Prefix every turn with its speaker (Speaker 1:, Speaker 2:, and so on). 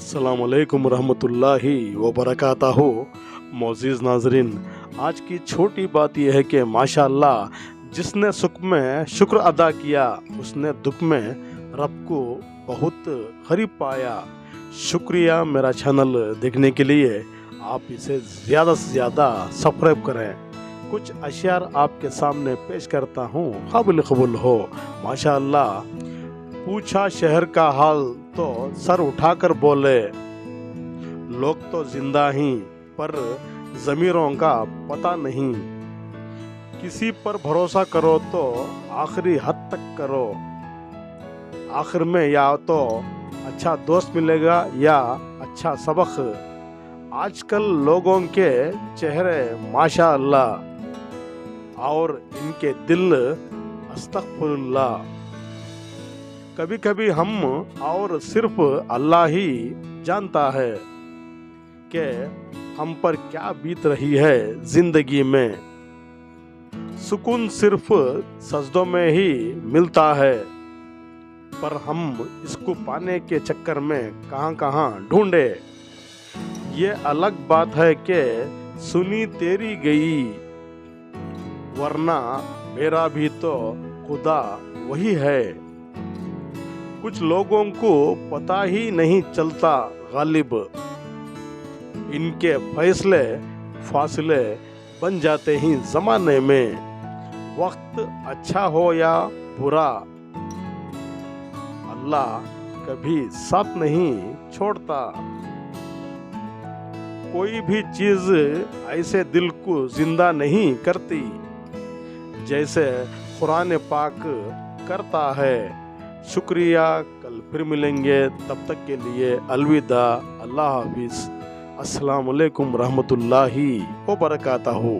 Speaker 1: अस्सलामुअलैकुम रहमतुल्लाहि व बरकातहू। मोअज़्ज़िज़ नाज़रीन, आज की छोटी बात यह है कि माशाअल्लाह जिसने सुख में शुक्र अदा किया उसने दुख में रब को बहुत करीब पाया। शुक्रिया मेरा चैनल देखने के लिए। आप इसे ज़्यादा से ज़्यादा सब्सक्राइब करें। कुछ अशियार आपके सामने पेश करता हूँ, काबिल कबूल हो। माशाअल्लाह पूछा शहर का हाल तो सर उठाकर बोले, लोग तो जिंदा ही पर ज़मीरों का पता नहीं। किसी पर भरोसा करो तो आखिरी हद तक करो, आखिर में या तो अच्छा दोस्त मिलेगा या अच्छा सबक। आजकल लोगों के चेहरे माशाअल्लाह और इनके दिल अस्तगफिरुल्लाह। कभी कभी हम और सिर्फ अल्लाह ही जानता है कि हम पर क्या बीत रही है जिंदगी में। सुकून सिर्फ सजदों में ही मिलता है, पर हम इसको पाने के चक्कर में कहां कहां ढूंढे। ये अलग बात है कि सुनी तेरी गई, वरना मेरा भी तो खुदा वही है। कुछ लोगों को पता ही नहीं चलता गालिब, इनके फैसले फासले बन जाते हैं जमाने में। वक्त अच्छा हो या बुरा, अल्लाह कभी साथ नहीं छोड़ता। कोई भी चीज ऐसे दिल को जिंदा नहीं करती जैसे कुरान पाक करता है। शुक्रिया, कल फिर मिलेंगे, तब तक के लिए अलविदा, अल्लाह हाफिज़। अस्सलाम वालेकुम रहमतुल्लाहि व बरकातहू।